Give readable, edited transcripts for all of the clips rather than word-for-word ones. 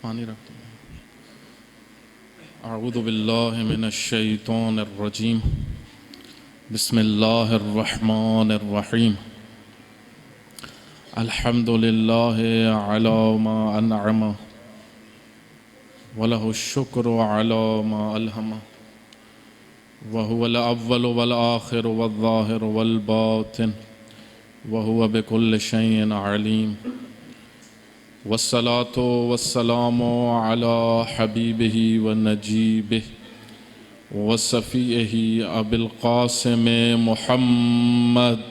پانی رکھتے ہیں۔ اعوذ باللہ من الشیطان الرجیم، بسم اللہ الرحمن الرحیم، الحمد للہ علی ما انعم وَلَهُ الشُّكْرُ عَلَى مَا أَلْهَمَ وَهُوَ الْأَوَّلُ وَالْآخِرُ وَالظَّاهِرُ وَالْبَاطِنُ وَهُوَ بِكُلِّ شَيْءٍ عَلِيمٌ، وَالصَّلَاةُ وَالسَّلَامُ عَلَى حَبِيبِهِ وَنَجِيبِهِ وَصَفِيِّهِ أَبِي الْقَاسِمِ مُحَمَّدٍ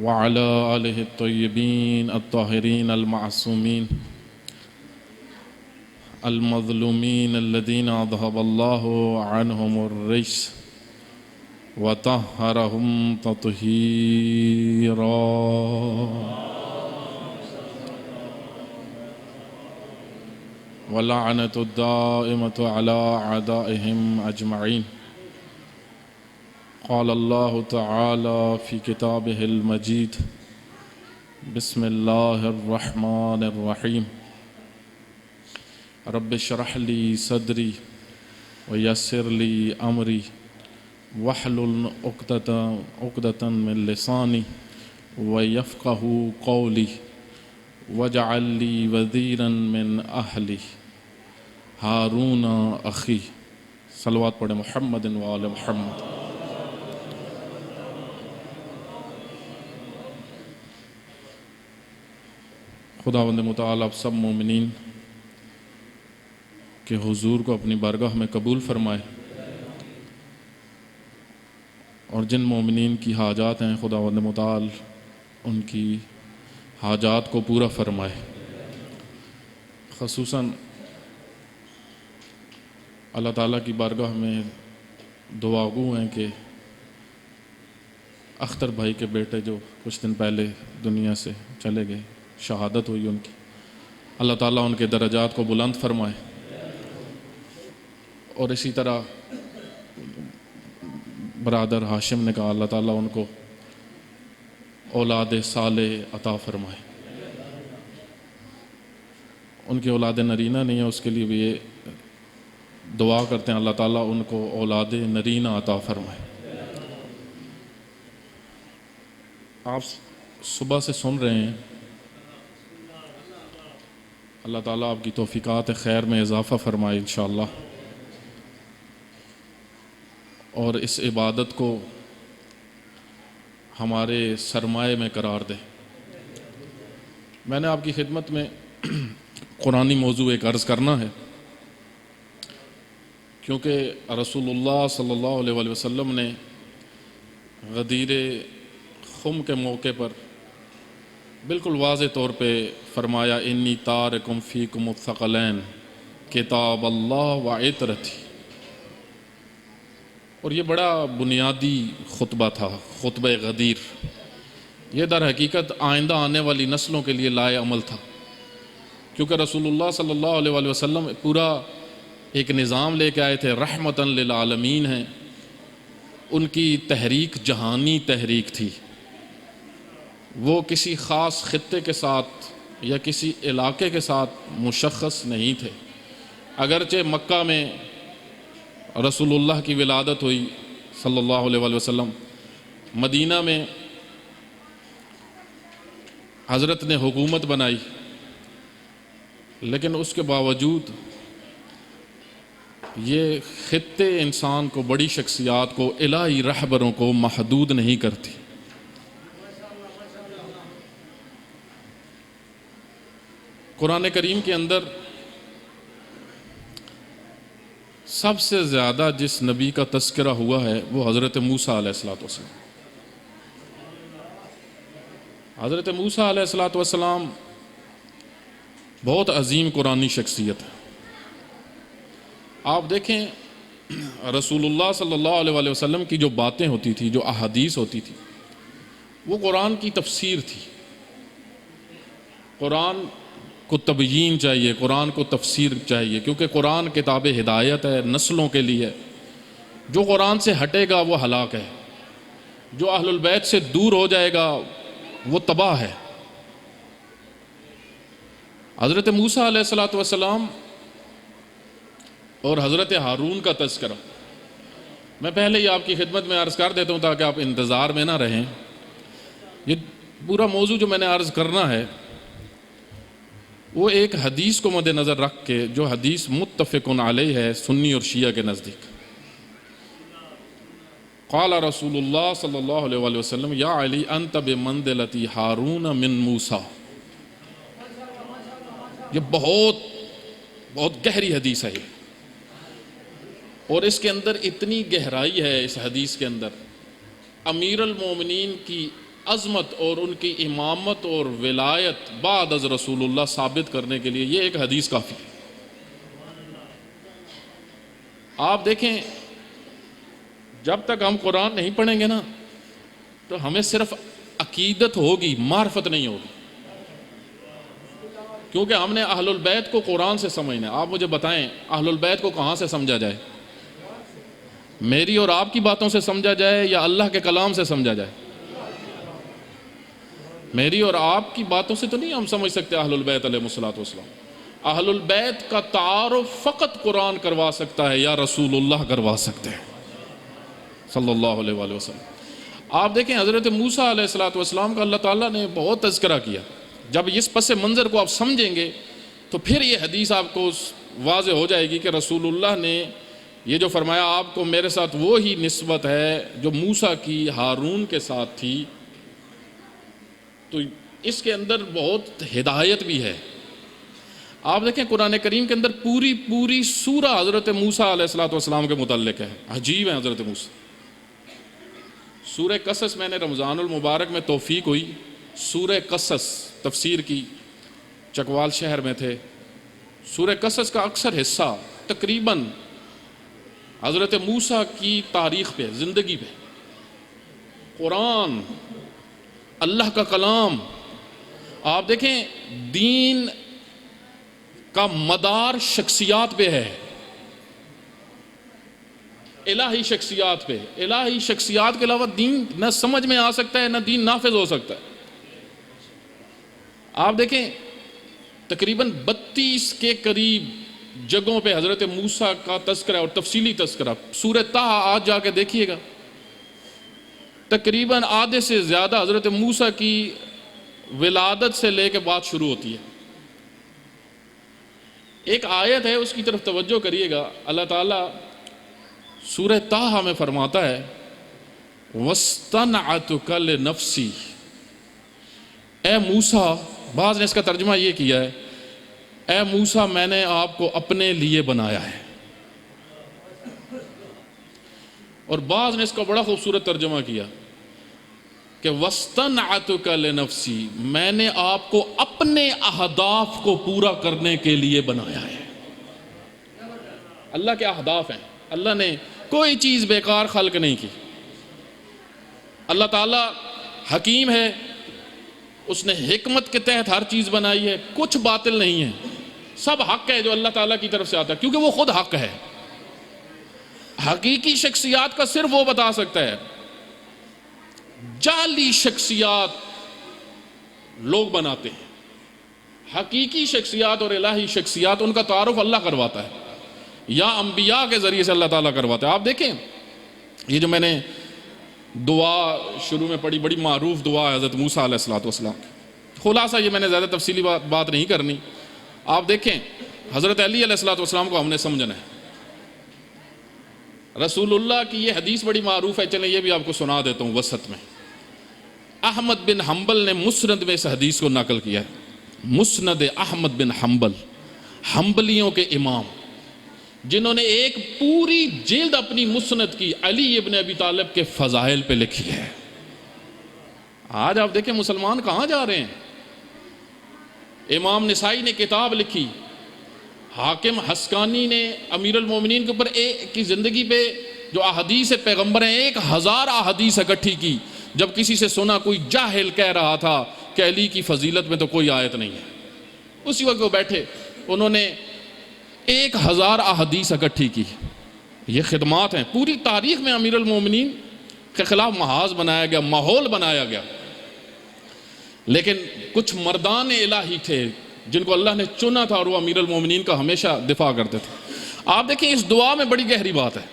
وعلى آله الطيبين الطاهرين المعصومين المظلومين الذين أذهب الله عنهم الرجس وطهرهم تطهيرا، واللعنة الدائمة على أعدائهم أجمعين. قال الله تعالى في كتابه المجيد، بسم الله الرحمن الرحيم، رب اشرح لي صدري ويسر لي أمري واحلل عقدة من لساني ويفقه قولي واجعل لي وزيرا من أهلي هارون أخي. صلوات پڑھیں محمد وآل محمد. خداوند متعال آپ سب مومنین کے حضور کو اپنی بارگاہ میں قبول فرمائے، اور جن مومنین کی حاجات ہیں خداوند متعال ان کی حاجات کو پورا فرمائے. خصوصاً اللہ تعالیٰ کی بارگاہ میں دعا گو ہیں کہ اختر بھائی کے بیٹے جو کچھ دن پہلے دنیا سے چلے گئے، شہادت ہوئی ان کی، اللہ تعالیٰ ان کے درجات کو بلند فرمائے. اور اسی طرح برادر ہاشم نے کہا اللہ تعالیٰ ان کو اولاد صالح عطا فرمائے. ان کی اولاد نرینہ نہیں ہے، اس کے لیے بھی یہ دعا کرتے ہیں اللہ تعالیٰ ان کو اولاد نرینہ عطا فرمائے. آپ صبح سے سن رہے ہیں، اللہ تعالیٰ آپ کی توفیقات خیر میں اضافہ فرمائے انشاءاللہ، اور اس عبادت کو ہمارے سرمایہ میں قرار دے. میں نے آپ کی خدمت میں قرآنی موضوع ایک عرض کرنا ہے، کیونکہ رسول اللہ صلی اللہ علیہ وآلہ وسلم نے غدیر خم کے موقع پر بالکل واضح طور پہ فرمایا انی تارکم فیکم الثقلین کتاب اللہ و عطرتی. اور یہ بڑا بنیادی خطبہ تھا، خطبہ غدیر. یہ در حقیقت آئندہ آنے والی نسلوں کے لیے لائے عمل تھا، کیونکہ رسول اللہ صلی اللہ علیہ وآلہ وسلم پورا ایک نظام لے کے آئے تھے، رحمتاً للعالمین ہیں. ان کی تحریک جہانی تحریک تھی، وہ کسی خاص خطے کے ساتھ یا کسی علاقے کے ساتھ مشخص نہیں تھے. اگرچہ مکہ میں رسول اللہ کی ولادت ہوئی صلی اللہ علیہ وآلہ وسلم، مدینہ میں حضرت نے حکومت بنائی، لیکن اس کے باوجود یہ خطے انسان کو، بڑی شخصیات کو، الہی رہبروں کو محدود نہیں کرتی. قرآن کریم کے اندر سب سے زیادہ جس نبی کا تذکرہ ہوا ہے وہ حضرت موسیٰ علیہ السلام. حضرت موسیٰ علیہ السلام بہت عظیم قرآنی شخصیت ہے. آپ دیکھیں رسول اللہ صلی اللہ علیہ وآلہ وسلم کی جو باتیں ہوتی تھی، جو احادیث ہوتی تھی، وہ قرآن کی تفسیر تھی. قرآن کو تبیین چاہیے، قرآن کو تفسیر چاہیے، کیونکہ قرآن کتاب ہدایت ہے، نسلوں کے لیے. جو قرآن سے ہٹے گا وہ ہلاک ہے، جو اہل البیت سے دور ہو جائے گا وہ تباہ ہے۔ حضرت موسیٰ علیہ الصلوۃ والسلام اور حضرت ہارون کا تذکرہ میں پہلے ہی آپ کی خدمت میں عرض کر دیتا ہوں تاکہ آپ انتظار میں نہ رہیں۔ یہ پورا موضوع جو میں نے عرض کرنا ہے وہ ایک حدیث کو مد نظر رکھ کے، جو حدیث متفق علیہ ہے سنی اور شیعہ کے نزدیک۔ قال رسول اللہ صلی اللہ علیہ وآلہ وسلم یا علی انت بمنزلتی ہارون من موسیٰ۔ یہ بہت گہری حدیث ہے یہ، اور اس کے اندر اتنی گہرائی ہے اس حدیث کے اندر، امیر المومنین کی عظمت اور ان کی امامت اور ولایت بعد از رسول اللہ ثابت کرنے کے لیے یہ ایک حدیث کافی ہے۔ آپ دیکھیں جب تک ہم قرآن نہیں پڑھیں گے نا تو ہمیں صرف عقیدت ہوگی، معرفت نہیں ہوگی، کیونکہ ہم نے اہل البیت کو قرآن سے سمجھنا ہے۔ آپ مجھے بتائیں اہل البیت کو کہاں سے سمجھا جائے؟ میری اور آپ کی باتوں سے سمجھا جائے یا اللہ کے کلام سے سمجھا جائے؟ میری اور آپ کی باتوں سے تو نہیں ہم سمجھ سکتے اہل البیت علیہ الصلوۃ والسلام۔ اہل البیت کا تعارف فقط قرآن کروا سکتا ہے یا رسول اللہ کروا سکتے ہیں صلی اللہ علیہ وآلہ وسلم۔ آپ دیکھیں حضرت موسیٰ علیہ الصلوۃ والسلام کا اللہ تعالیٰ نے بہت تذکرہ کیا۔ جب اس پس منظر کو آپ سمجھیں گے تو پھر یہ حدیث آپ کو واضح ہو جائے گی کہ رسول اللہ نے یہ جو فرمایا آپ کو میرے ساتھ وہی نسبت ہے جو موسیٰ کی ہارون کے ساتھ تھی، تو اس کے اندر بہت ہدایت بھی ہے۔ آپ دیکھیں قرآن کریم کے اندر پوری سورہ حضرت موسیٰ علیہ الصلوۃ والسلام کے متعلق ہے۔ عجیب ہے حضرت موسیٰ۔ سورہ قصص میں نے رمضان المبارک میں توفیق ہوئی، سورہ قصص تفسیر کی، چکوال شہر میں تھے۔ سورہ قصص کا اکثر حصہ تقریباً حضرت موسیٰ کی تاریخ پہ، زندگی پہ، قرآن اللہ کا کلام۔ آپ دیکھیں دین کا مدار شخصیات پہ ہے، الہی شخصیات پہ۔ الہی شخصیات کے علاوہ دین نہ سمجھ میں آ سکتا ہے نہ دین نافذ ہو سکتا ہے۔ آپ دیکھیں تقریباً 32 کے قریب جگہوں پہ حضرت موسیٰ کا تذکرہ اور تفصیلی تذکرہ۔ سورہ طٰہٰ آج جا کے دیکھیے گا، تقریباً آدھے سے زیادہ حضرت موسیٰ کی ولادت سے لے کے بات شروع ہوتی ہے۔ ایک آیت ہے اس کی طرف توجہ کریے گا، اللہ تعالیٰ سورہ طٰہٰ میں فرماتا ہے وَاسْتَنْعَتُكَ لِنَفْسِي۔ اے موسیٰ، بعض نے اس کا ترجمہ یہ کیا ہے اے موسیٰ میں نے آپ کو اپنے لیے بنایا ہے، اور بعض نے اس کا بڑا خوبصورت ترجمہ کیا کہ وَاسْتَنْعَتُكَ لِنَفْسِي، میں نے آپ کو اپنے اہداف کو پورا کرنے کے لیے بنایا ہے۔ اللہ کے اہداف ہیں، اللہ نے کوئی چیز بیکار خلق نہیں کی۔ اللہ تعالیٰ حکیم ہے، اس نے حکمت کے تحت ہر چیز بنائی ہے، کچھ باطل نہیں ہے، سب حق ہے جو اللہ تعالیٰ کی طرف سے آتا ہے، کیونکہ وہ خود حق ہے۔ حقیقی شخصیات کا صرف وہ بتا سکتا ہے، جعلی شخصیات لوگ بناتے ہیں، حقیقی شخصیات اور الہی شخصیات ان کا تعارف اللہ کرواتا ہے یا انبیاء کے ذریعے سے اللہ تعالیٰ کرواتا ہے۔ آپ دیکھیں یہ جو میں نے دعا شروع میں پڑھی، بڑی معروف دعا ہے حضرت موسیٰ علیہ الصلوۃ والسلام کی۔ خلاصہ یہ میں نے زیادہ تفصیلی بات نہیں کرنی۔ آپ دیکھیں حضرت علی علیہ الصلوۃ والسلام کو ہم نے سمجھنا ہے۔ رسول اللہ کی یہ حدیث بڑی معروف ہے، چلیں یہ بھی آپ کو سنا دیتا ہوں وسط میں۔ احمد بن حنبل نے مسند میں اس حدیث کو نقل کیا ہے۔ مسند احمد بن حنبل، حنبلیوں کے امام، جنہوں نے ایک پوری جلد اپنی مسند کی علی ابن ابی طالب کے فضائل پہ لکھی ہے۔ آج آپ دیکھیں مسلمان کہاں جا رہے ہیں۔ امام نسائی نے کتاب لکھی، حاکم حسکانی نے امیر المومنین کے اوپر ایک کی زندگی پہ جو احادیث پیغمبر ہیں 1000 احادیث اکٹھی کی۔ جب کسی سے سنا کوئی جاہل کہہ رہا تھا کہ علی کی فضیلت میں تو کوئی آیت نہیں ہے، اسی وقت وہ بیٹھے انہوں نے 1000 احادیث اکٹھی کی، یہ خدمات ہیں. پوری تاریخ میں امیر المومنین کے خلاف محاذ بنایا گیا، ماحول بنایا گیا، لیکن کچھ مردان الہی تھے جن کو اللہ نے چنا تھا اور وہ امیر المومنین کا ہمیشہ دفاع کرتے تھے. آپ دیکھیں اس دعا میں بڑی گہری بات ہے.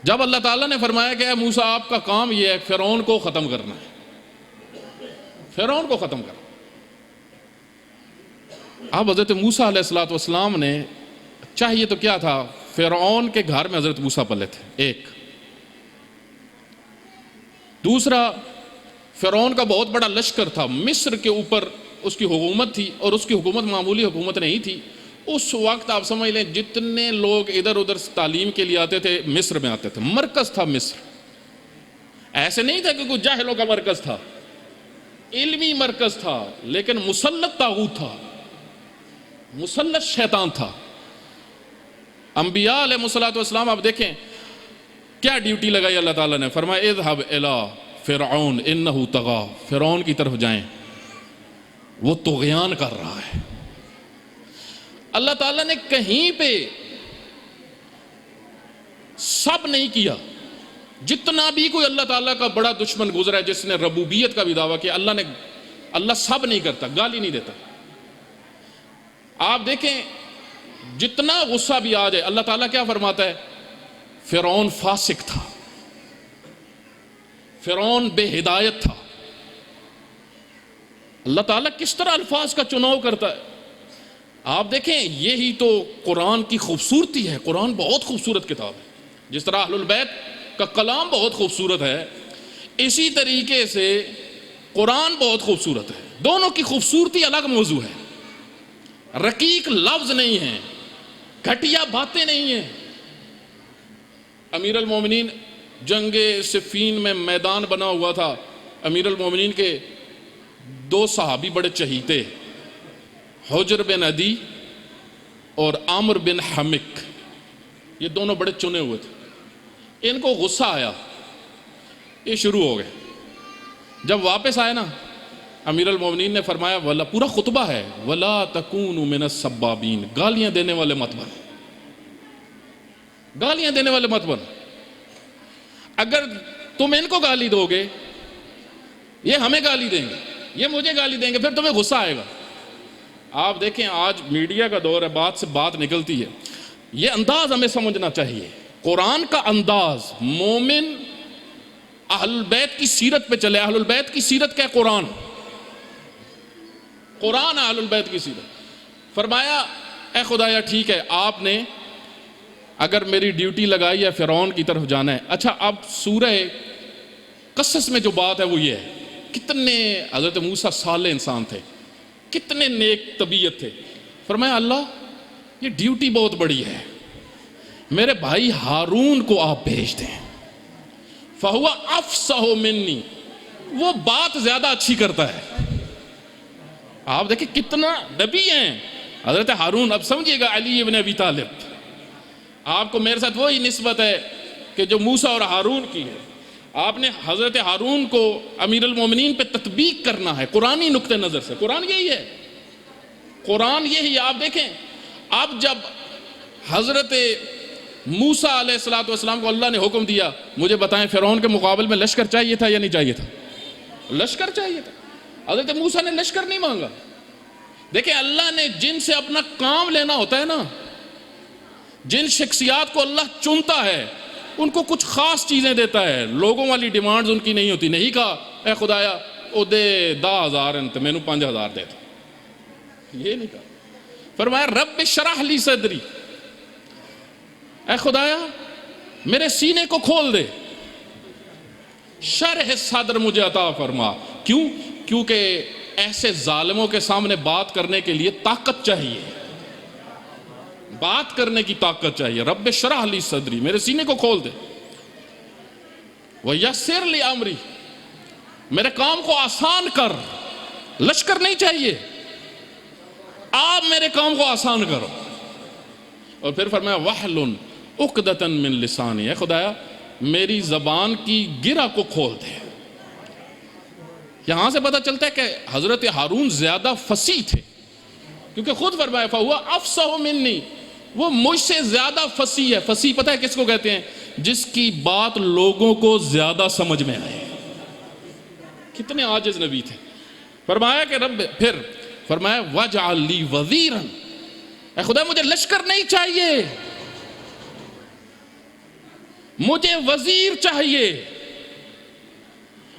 جب اللہ تعالیٰ نے فرمایا کہ اے موسیٰ آپ کا کام یہ ہے فرعون کو ختم کرنا ہے، فرعون کو ختم کرنا. اب حضرت موسیٰ علیہ السلام نے چاہیے تو کیا تھا، فرعون کے گھر میں حضرت موسیٰ پلے تھے. ایک دوسرا، فرعون کا بہت بڑا لشکر تھا، مصر کے اوپر اس کی حکومت تھی، اور اس کی حکومت معمولی حکومت نہیں تھی. اس وقت آپ سمجھ لیں جتنے لوگ ادھر ادھر تعلیم کے لیے آتے تھے مصر میں آتے تھے. مرکز تھا مصر. ایسے نہیں تھا کہ کوئی جاہلوں کا مرکز تھا، علمی مرکز تھا، لیکن مسلط طاغوت تھا، مسلط شیطان تھا. انبیاء علیہ السلام آپ دیکھیں کیا ڈیوٹی لگائی اللہ تعالیٰ نے. فرمایا اذهب الى فرعون انه طغى، فرعون کی طرف جائیں وہ طغیان کر رہا ہے. اللہ تعالیٰ نے کہیں پہ سب نہیں کیا. جتنا بھی کوئی اللہ تعالیٰ کا بڑا دشمن گزرا ہے جس نے ربوبیت کا بھی دعویٰ کیا، اللہ سب نہیں کرتا، گالی نہیں دیتا. آپ دیکھیں جتنا غصہ بھی آ جائے اللہ تعالیٰ کیا فرماتا ہے، فرعون فاسق تھا، فرعون بے ہدایت تھا. اللہ تعالیٰ کس طرح الفاظ کا چناؤ کرتا ہے. آپ دیکھیں یہی تو قرآن کی خوبصورتی ہے. قرآن بہت خوبصورت کتاب ہے. جس طرح اہل البیت کا کلام بہت خوبصورت ہے، اسی طریقے سے قرآن بہت خوبصورت ہے. دونوں کی خوبصورتی الگ موضوع ہے. رقیق لفظ نہیں ہیں، گھٹیا باتیں نہیں ہیں. امیر المومنین جنگ صفین میں میدان بنا ہوا تھا. امیر المومنین کے دو صحابی بڑے چہیتے، حجر بن عدی اور عامر بن حمک، یہ دونوں بڑے چنے ہوئے تھے. ان کو غصہ آیا، یہ شروع ہو گئے. جب واپس آئے نا امیر المومنین نے فرمایا ولا، پورا خطبہ ہے، وَلَا تَكُونُوا مِنَ السَّبَّابِينَ، گالیاں دینے والے مت بن، گالیاں دینے والے مت بن. اگر تم ان کو گالی دو گے یہ ہمیں گالی دیں گے، یہ مجھے گالی دیں گے، پھر تمہیں غصہ آئے گا. آپ دیکھیں آج میڈیا کا دور ہے، بات سے بات نکلتی ہے. یہ انداز ہمیں سمجھنا چاہیے. قرآن کا انداز، مومن اہل البیت کی سیرت پہ چلے. اہل البیت کی سیرت کیا؟ قرآن. قرآن اہل البیت کی سیرت. فرمایا اے خدایا ٹھیک ہے آپ نے اگر میری ڈیوٹی لگائی ہے فرعون کی طرف جانا ہے. اچھا اب سورہ قصص میں جو بات ہے وہ یہ ہے، کتنے حضرت موسیٰ صالح انسان تھے، کتنے نیک طبیعت تھے. فرمایا اللہ یہ ڈیوٹی بہت بڑی ہے، میرے بھائی ہارون کو آپ بھیج دیں. فَهُوَ أَفْصَحُ مِنِّي، وہ بات زیادہ اچھی کرتا ہے. آپ دیکھیں کتنا نبی ہیں حضرت ہارون. اب سمجھیے گا علی ابن ابی طالب، آپ کو میرے ساتھ وہی نسبت ہے کہ جو موسیٰ اور ہارون کی ہے. آپ نے حضرت ہارون کو امیر المومنین پہ تطبیق کرنا ہے قرآنی نقطہ نظر سے. قرآن یہی ہے، قرآن یہی. آپ دیکھیں اب جب حضرت موسیٰ علیہ السلام کو اللہ نے حکم دیا مجھے بتائیں فرعون کے مقابل میں لشکر چاہیے تھا یا نہیں چاہیے تھا؟ لشکر چاہیے تھا. حضرت موسیٰ نے لشکر نہیں مانگا. دیکھیں اللہ نے جن سے اپنا کام لینا ہوتا ہے نا، جن شخصیات کو اللہ چنتا ہے ان کو کچھ خاص چیزیں دیتا ہے. لوگوں والی ڈیمانڈز ان کی نہیں ہوتی. نہیں کہا اے خدایا او دے 10,000 انت میں نو 5,000 دے دو، یہ نہیں کہا. فرمایا رب اشرح لی صدری، اے خدایا میرے سینے کو کھول دے. شرح صدر مجھے عطا فرما. کیوں؟ کیونکہ ایسے ظالموں کے سامنے بات کرنے کے لیے طاقت چاہیے، بات کرنے کی طاقت چاہیے. رب اشرح لی صدری، میرے سینے کو کھول دے. وَيَسِّرْ لِي أَمْرِي، میرے کام کو آسان کر. لشکر نہیں چاہیے، آپ میرے کام کو آسان کرو. اور پھر فرمایا وَحْلُنْ عُقْدَةً مِّن لِسَانِي، اے خدایا میری زبان کی گرہ کو کھول دے. یہاں سے پتہ چلتا ہے کہ حضرت ہارون زیادہ فصیح تھے، کیونکہ خود فرمایا فَهُوَ أَفْصَحُ مِنِّي، وہ مجھ سے زیادہ فصیح ہے. فصیح پتہ ہے کس کو کہتے ہیں؟ جس کی بات لوگوں کو زیادہ سمجھ میں آئے. کتنے عاجز نبی تھے. فرمایا کہ رب، پھر فرمایا وَاجْعَلْ لِي وَزِيرًا، اے خدا مجھے لشکر نہیں چاہیے، مجھے وزیر چاہیے،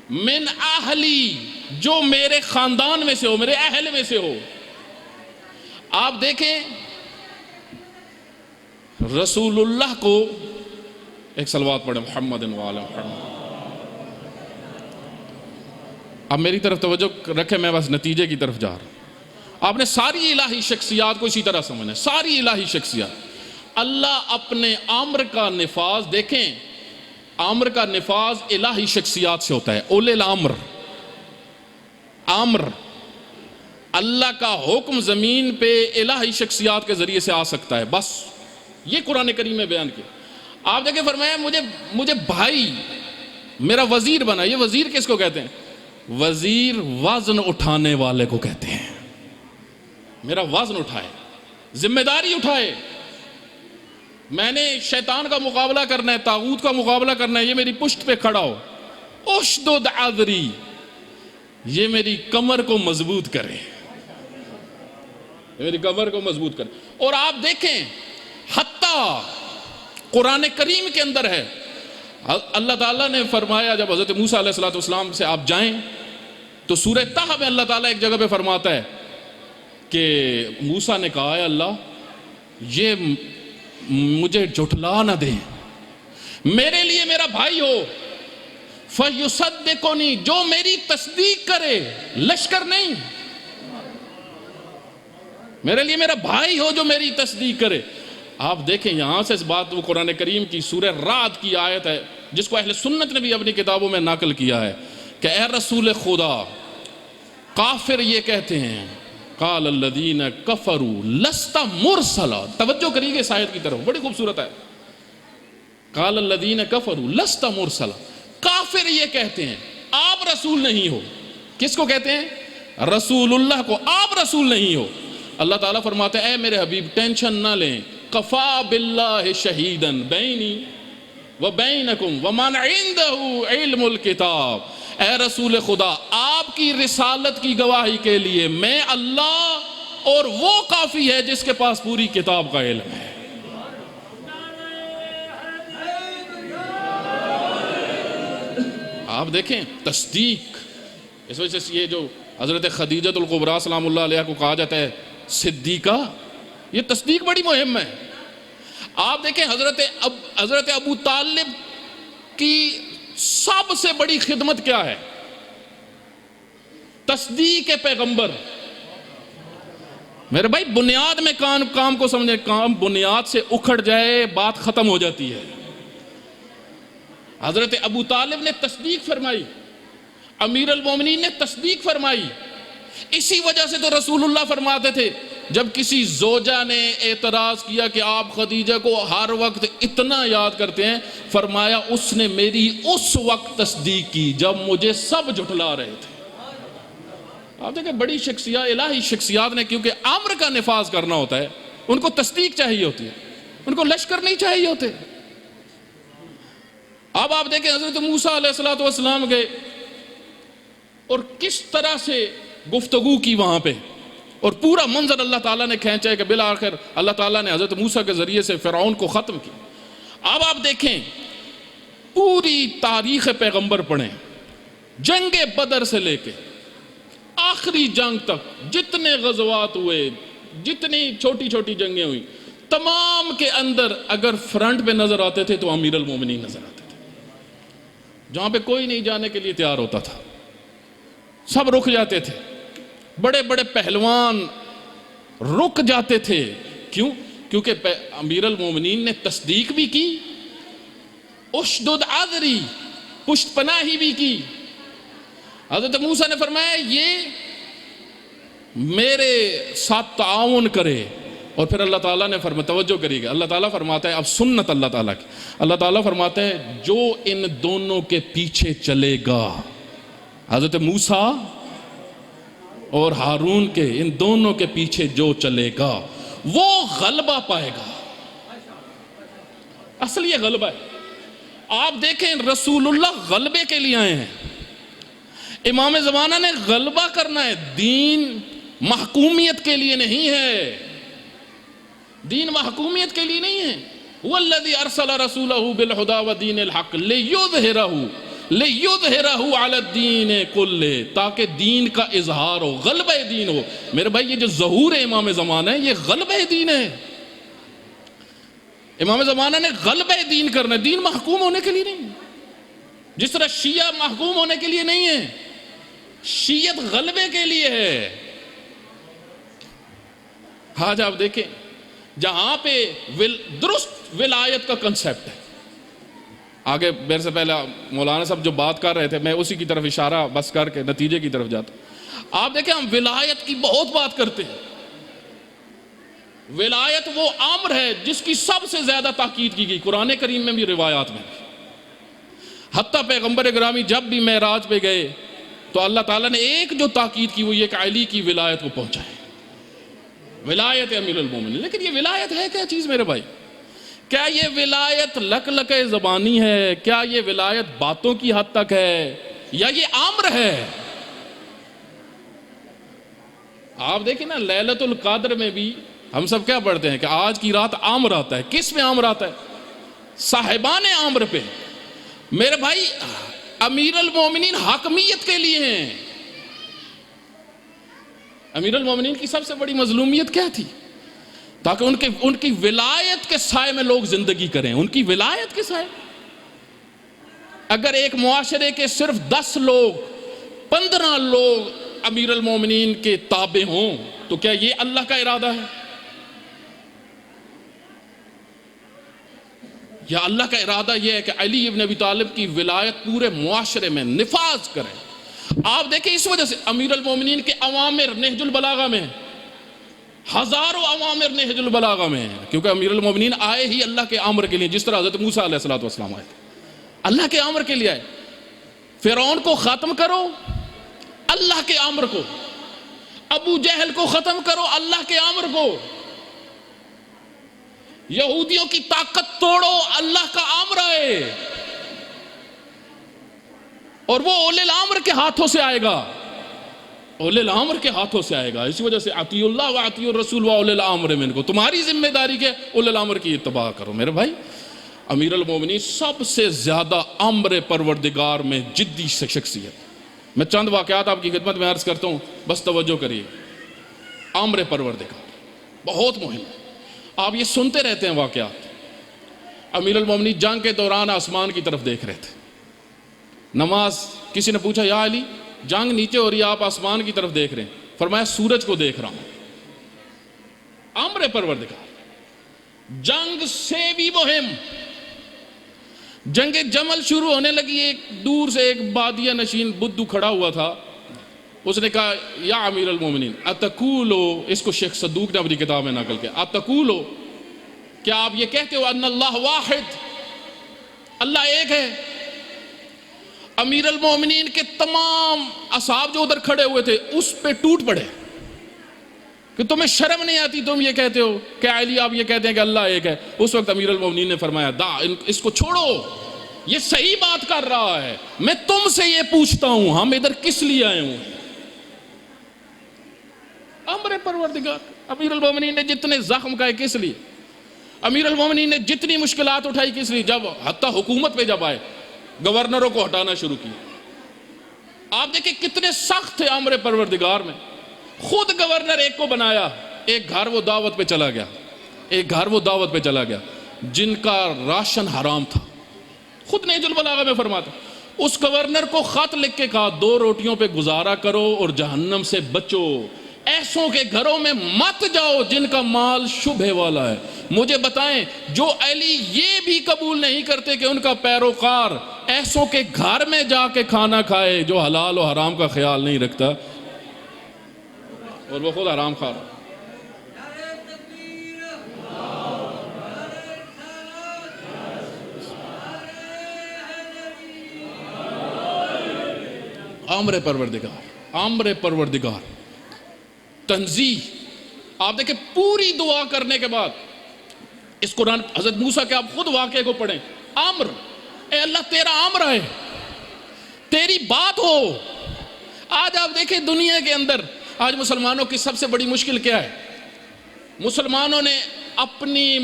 من اہلی، جو میرے خاندان میں سے ہو، میرے اہل میں سے ہو. آپ دیکھیں رسول اللہ کو، ایک صلوات پڑھیں محمد وعلی محمد. اب میری طرف توجہ رکھیں، میں بس نتیجے کی طرف جا رہا ہوں. آپ نے ساری الہی شخصیات کو اسی طرح سمجھنا ہے. ساری الہی شخصیات. اللہ اپنے امر کا نفاذ، دیکھیں امر کا نفاذ الہی شخصیات سے ہوتا ہے. اولی الامر، امر اللہ کا حکم زمین پہ الہی شخصیات کے ذریعے سے آ سکتا ہے. بس یہ قرآن کریم میں بیان کیا. آپ دیکھیں فرمایا مجھے بھائی میرا وزیر بنا. یہ وزیر کس کو کہتے ہیں؟ وزیر وزن اٹھانے والے کو کہتے ہیں. میرا وزن اٹھائے، ذمہ داری اٹھائے. میں نے شیطان کا مقابلہ کرنا ہے، طاغوت کا مقابلہ کرنا ہے، یہ میری پشت پہ کھڑا ہو. اشدد عذری، یہ میری کمر کو مضبوط کرے، میری کمر کو مضبوط کرے. اور آپ دیکھیں حتیٰ قرآن کریم کے اندر ہے، اللہ تعالیٰ نے فرمایا جب حضرت موسیٰ علیہ السلام سے آپ جائیں تو سورہ طہ میں اللہ تعالیٰ ایک جگہ پہ فرماتا ہے کہ موسیٰ نے کہا ہے اللہ یہ مجھے جھٹلا نہ دے، میرے لیے میرا بھائی ہو، فَيُصَدِّقُنِي، جو میری تصدیق کرے، لشکر نہیں، میرے لیے میرا بھائی ہو جو میری تصدیق کرے. آپ دیکھیں یہاں سے اس بات، وہ قرآن کریم کی سورہ رعد کی آیت ہے جس کو اہل سنت نے بھی اپنی کتابوں میں نقل کیا ہے کہ اے رسول خدا، کافر یہ کہتے ہیں قال الذین کفروا لست مرسلا. توجہ کریے اس آیت کی طرف، بڑی خوبصورت ہے. قال الذین کفروا لست مرسلا، کافر یہ کہتے ہیں آپ رسول نہیں ہو. کس کو کہتے ہیں؟ رسول اللہ کو. آپ رسول نہیں ہو. اللہ تعالیٰ فرماتے ہیں اے میرے حبیب ٹینشن نہ لیں، کفا باللہ شہیدن بینی و بینکم ومن عندہ علم الکتاب. اے رسول خدا، آپ کی رسالت کی گواہی کے لیے میں اللہ اور وہ کافی ہے جس کے پاس پوری کتاب کا علم ہے. آپ دیکھیں تصدیق. اس وجہ سے یہ جو حضرت خدیجہ الکبریٰ سلام اللہ علیہ کو کہا جاتا ہے صدیقہ، یہ تصدیق بڑی مہم ہے. آپ دیکھیں حضرت ابو طالب کی سب سے بڑی خدمت کیا ہے؟ تصدیق پیغمبر. میرے بھائی بنیاد میں کام کو سمجھیں، کام بنیاد سے اکھڑ جائے بات ختم ہو جاتی ہے. حضرت ابو طالب نے تصدیق فرمائی، امیر المومنین نے تصدیق فرمائی. اسی وجہ سے تو رسول اللہ فرماتے تھے جب کسی زوجہ نے اعتراض کیا کہ آپ خدیجہ کو ہر وقت اتنا یاد کرتے ہیں، فرمایا اس نے میری اس وقت تصدیق کی جب مجھے سب جھٹلا رہے تھے. آپ دیکھیں بڑی شخصیات، الہی شخصیات نے کیونکہ امر کا نفاذ کرنا ہوتا ہے، ان کو تصدیق چاہیے ہوتی ہے، ان کو لشکر نہیں چاہیے ہوتے. اب آپ دیکھیں حضرت موسیٰ علیہ السلام گئے اور کس طرح سے گفتگو کی وہاں پہ، اور پورا منظر اللہ تعالیٰ نے کھینچا ہے کہ بالآخر اللہ تعالیٰ نے حضرت موسیٰ کے ذریعے سے فرعون کو ختم کیا. اب آپ دیکھیں پوری تاریخ پیغمبر پڑھیں، جنگ بدر سے لے کے آخری جنگ تک جتنے غزوات ہوئے، جتنی چھوٹی چھوٹی جنگیں ہوئی، تمام کے اندر اگر فرنٹ پہ نظر آتے تھے تو امیر المومنین نظر آتے تھے. جہاں پہ کوئی نہیں جانے کے لیے تیار ہوتا تھا سب رک جاتے تھے. بڑے بڑے پہلوان رک جاتے تھے. کیوں؟ کیونکہ امیر المومنین نے تصدیق بھی کی، اشدد عذری، پشت پناہی بھی کی. حضرت موسیٰ نے فرمایا یہ میرے ساتھ تعاون کرے، اور پھر اللہ تعالیٰ نے فرمایا، توجہ کریے گا، اللہ تعالیٰ فرماتا ہے، اب سنت اللہ تعالیٰ کی، اللہ تعالیٰ فرماتا ہے جو ان دونوں کے پیچھے چلے گا، حضرت موسیٰ اور ہارون کے ان دونوں کے پیچھے جو چلے گا وہ غلبہ پائے گا. اصل یہ غلبہ ہے۔ آپ دیکھیں رسول اللہ غلبے کے لیے آئے ہیں، امام زمانہ نے غلبہ کرنا ہے، دین محکومیت کے لیے نہیں ہے، دین محکومیت کے لیے نہیں ہے۔ والذی ارسل رسولہ بالہدی ودین الحق لیظہرہ علی الدین کلہ، تاکہ دین کا اظہار ہو، غلبہ دین ہو۔ میرے بھائی یہ جو ظہور امام زمانہ ہے یہ غلبہ دین ہے۔ امام زمانہ نے غلبہ دین کرنا ہے، دین محکوم ہونے کے لیے نہیں، جس طرح شیعہ محکوم ہونے کے لیے نہیں ہے، شیعت غلبے کے لیے ہے۔ آج آپ دیکھیں جہاں پہ درست ولایت کا کنسیپٹ ہے، آگے میرے سے پہلے مولانا صاحب جو بات کر رہے تھے میں اسی کی طرف اشارہ بس کر کے نتیجے کی طرف جاتا ہوں۔ آپ دیکھیں ہم ولایت کی بہت بات کرتے ہیں، ولایت وہ امر ہے جس کی سب سے زیادہ تاکید کی گئی قرآن کریم میں بھی، روایات میں بھی۔ حتیٰ پیغمبر گرامی جب بھی معراج پہ گئے تو اللہ تعالیٰ نے ایک جو تاکید کی وہ یہ کہ علی کی ولایت کو پہنچائے، ولایت امیر المومنین۔ لیکن یہ ولایت ہے کیا چیز میرے بھائی؟ کیا یہ ولایت لک لک زبانی ہے؟ کیا یہ ولایت باتوں کی حد تک ہے یا یہ امر ہے؟ آپ دیکھیں نا لیلۃ القدر میں بھی ہم سب کیا پڑھتے ہیں کہ آج کی رات امر آتا ہے۔ کس میں امر آتا ہے؟ صاحبان امر پہ۔ میرے بھائی امیر المومنین حاکمیت کے لیے ہیں۔ امیر المومنین کی سب سے بڑی مظلومیت کیا تھی؟ تاکہ ان کی ولایت کے سائے میں لوگ زندگی کریں، ان کی ولایت کے سائے۔ اگر ایک معاشرے کے صرف 10 لوگ 15 لوگ امیر المومنین کے تابع ہوں تو کیا یہ اللہ کا ارادہ ہے؟ یا اللہ کا ارادہ یہ ہے کہ علی ابن ابی طالب کی ولایت پورے معاشرے میں نفاذ کریں؟ آپ دیکھیں اس وجہ سے امیر المومنین کے اوامر نہج البلاغہ میں، ہزاروں اوامر نہج البلاغہ میں ہیں، کیونکہ امیر المومنین آئے ہی اللہ کے امر کے لیے، جس طرح حضرت موسیٰ علیہ السلام آئے اللہ کے امر کے لیے آئے۔ فرعون کو ختم کرو، اللہ کے امر کو۔ ابو جہل کو ختم کرو، اللہ کے امر کو۔ یہودیوں کی طاقت توڑو، اللہ کا امر آئے، اور وہ اولی الامر کے ہاتھوں سے آئے گا، اولی الامر کے ہاتھوں سے آئے گا۔ اسی وجہ سے اطیعوا اللہ و اطیعوا الرسول و اولی الامر منکم، تمہاری ذمہ داری کہ اولی الامر کی اتباع کرو۔ میرے بھائی امیر المومنین سب سے زیادہ امر پروردگار میں جدی شخصیت۔ میں چند واقعات آپ کی خدمت میں عرض کرتا ہوں، بس توجہ کریے۔ امر پروردگار بہت مہم ہے، آپ یہ سنتے رہتے ہیں واقعات۔ امیر المومنین جنگ کے دوران آسمان کی طرف دیکھ رہے تھے، نماز، کسی نے پوچھا یا علی جنگ نیچے ہو رہی ہے آپ آسمان کی طرف دیکھ رہے ہیں؟ فرمایا سورج کو دیکھ رہا ہوں۔ امر پروردگار۔ جنگ سے بھی مہم، جنگ جمل شروع ہونے لگی، ایک دور سے ایک بادیہ نشین بدو کھڑا ہوا تھا، اس نے کہا یا امیر المومنین اتقولو، اس کو شیخ صدوق نے اپنی کتاب میں نقل کیا، اتقولو کیا آپ یہ کہتے ہو ان اللہ واحد، اللہ ایک ہے؟ امیر المومنین کے تمام اصحاب جو ادھر کھڑے ہوئے تھے اس پہ ٹوٹ پڑے کہ تمہیں شرم نہیں آتی، تم یہ کہتے ہو کہ علی آپ یہ کہتے ہیں کہ اللہ ایک ہے۔ اس وقت امیر المومنین نے فرمایا اس کو چھوڑو، یہ صحیح بات کر رہا ہے، میں تم سے یہ پوچھتا ہوں ہم ادھر کس لیے آئے ہوں؟ امر پروردگار۔ امیر المومنین نے جتنے زخم کھائے کس لیے؟ امیر المومنین نے جتنی مشکلات اٹھائی کس لیے؟ جب حتیٰ حکومت پہ جب آئے گورنروں کو ہٹانا شروع کیا۔ آپ دیکھیں کتنے سخت تھے امر پروردگار میں۔ خود گورنر ایک کو بنایا، ایک گھر وہ دعوت پہ چلا گیا، ایک گھر وہ دعوت پہ چلا گیا جن کا راشن حرام تھا۔ خود نہج البلاغہ میں فرماتا، اس گورنر کو خط لکھ کے کہا 2 روٹیوں پہ گزارا کرو اور جہنم سے بچو، ایسوں کے گھروں میں مت جاؤ جن کا مال شبہ والا ہے۔ مجھے بتائیں جو علی یہ بھی قبول نہیں کرتے کہ ان کا پیروکار ایسوں کے گھر میں جا کے کھانا کھائے جو حلال و حرام کا خیال نہیں رکھتا، اور وہ خود حرام کھا رہا۔ امر پروردگار، امر پروردگار، تنزیہ۔ آپ دیکھیں پوری دعا کرنے کے بعد اس قرآن حضرت موسیٰ کے آپ خود واقعے کو پڑھیں. امر، اے اللہ تیرا امر ہے، تیری بات ہو. آج آپ دیکھیں دنیا کے اندر آج مسلمانوں کی سب سے بڑی مشکل کیا ہے؟ مسلمانوں نے اپنی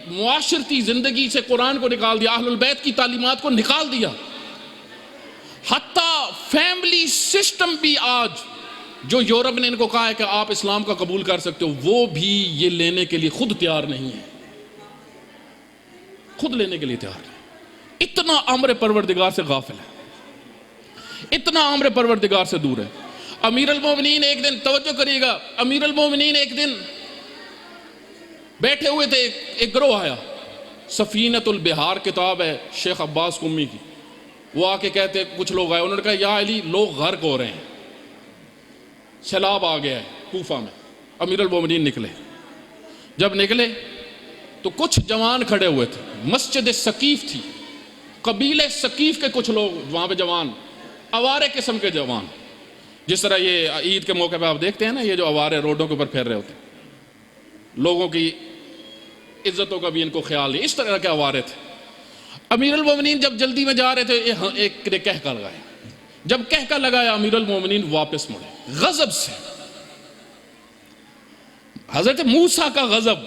معاشرتی زندگی سے قرآن کو نکال دیا، اہل البیت کی تعلیمات کو نکال دیا. حتیٰ فیملی سسٹم بھی آج جو یورپ نے ان کو کہا ہے کہ آپ اسلام کا قبول کر سکتے ہو، وہ بھی یہ لینے کے لیے خود تیار نہیں ہے، خود لینے کے لیے تیار نہیں. اتنا امر پروردگار سے غافل ہے، اتنا امر پروردگار سے دور ہے. امیر المومنین ایک دن، توجہ کریے گا، امیر المومنین ایک دن بیٹھے ہوئے تھے، ایک گروہ آیا. سفینۃ البحار کتاب ہے شیخ عباس قمی کی. وہ آ کے کہتے، کچھ لوگ آئے، انہوں نے کہا یا علی لوگ غرق ہو رہے ہیں، سیلاب آ گیا ہے کوفہ میں. امیر المومنین نکلے. جب نکلے تو کچھ جوان کھڑے ہوئے تھے، مسجد ثقیف تھی، قبیلے ثقیف کے کچھ لوگ وہاں پہ جوان، آوارے قسم کے جوان، جس طرح یہ عید کے موقع پہ آپ دیکھتے ہیں نا، یہ جو آوارے روڈوں کے اوپر پھیر رہے ہوتے ہیں، لوگوں کی عزتوں کا بھی ان کو خیال نہیں، اس طرح کے آوارے تھے. امیر المومنین جب جلدی میں جا رہے تھے، ایک نے کہکا لگایا. جب کہکا لگایا امیر المومنین واپس مڑے غضب سے. حضرت موسیٰ کا غضب،